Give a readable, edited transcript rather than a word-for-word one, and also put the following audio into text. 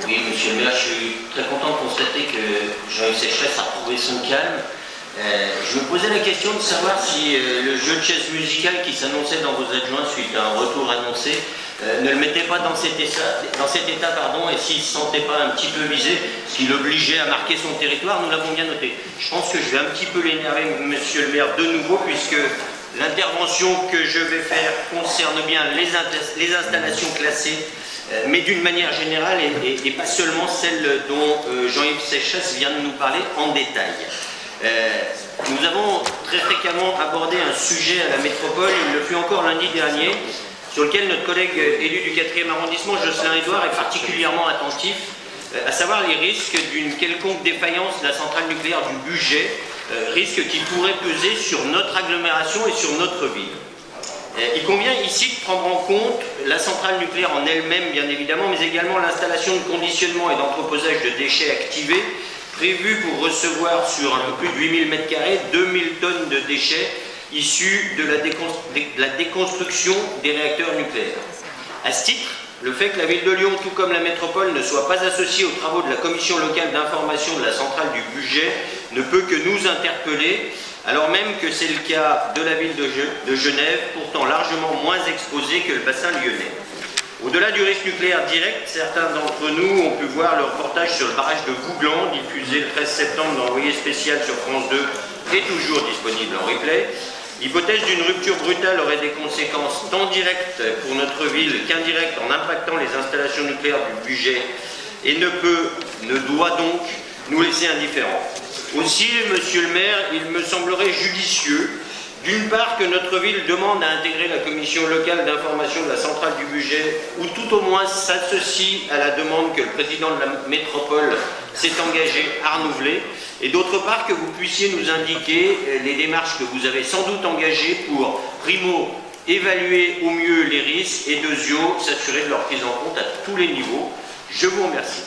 Oui, monsieur le maire, je suis très content de constater que Jean-Yves Sécheresse a retrouvé son calme. Je me posais la question de savoir si le jeu de chaises musicales qui s'annonçait dans vos adjoints suite à un retour annoncé ne le mettait pas dans cet état, et s'il ne se sentait pas un petit peu visé, ce qui l'obligeait à marquer son territoire. Nous l'avons bien noté. Je pense que je vais un petit peu l'énerver, monsieur le maire, de nouveau, puisque l'intervention que je vais faire concerne bien les installations classées, mais d'une manière générale et pas seulement celle dont Jean-Yves Sécheresse vient de nous parler en détail. Nous avons très fréquemment abordé un sujet à la métropole, il le fut encore lundi dernier, sur lequel notre collègue élu du 4e arrondissement, Jocelyn Edouard, est particulièrement attentif, à savoir les risques d'une quelconque défaillance de la centrale nucléaire du budget, risques qui pourraient peser sur notre agglomération et sur notre ville. Il convient ici de prendre en compte la centrale nucléaire en elle-même, bien évidemment, mais également l'installation de conditionnement et d'entreposage de déchets activés, prévue pour recevoir sur un peu plus de 8000 m², 2000 tonnes de déchets issus de la déconstruction des réacteurs nucléaires. À ce titre, le fait que la ville de Lyon, tout comme la métropole, ne soit pas associée aux travaux de la commission locale d'information de la centrale du budget ne peut que nous interpeller, alors même que c'est le cas de la ville de Genève, pourtant largement moins exposée que le bassin lyonnais. Au-delà du risque nucléaire direct, certains d'entre nous ont pu voir le reportage sur le barrage de Vouglan, diffusé le 13 septembre dans l'envoyé spécial sur France 2 et toujours disponible en replay. L'hypothèse d'une rupture brutale aurait des conséquences tant directes pour notre ville qu'indirectes en impactant les installations nucléaires du budget et ne doit donc nous laisser indifférents. Aussi, monsieur le maire, il me semblerait judicieux, d'une part, que notre ville demande à intégrer la commission locale d'information de la centrale du budget, ou tout au moins s'associe à la demande que le président de la métropole s'est engagé à renouveler, et d'autre part, que vous puissiez nous indiquer les démarches que vous avez sans doute engagées pour, primo, évaluer au mieux les risques, et deuxio, s'assurer de leur prise en compte à tous les niveaux. Je vous remercie.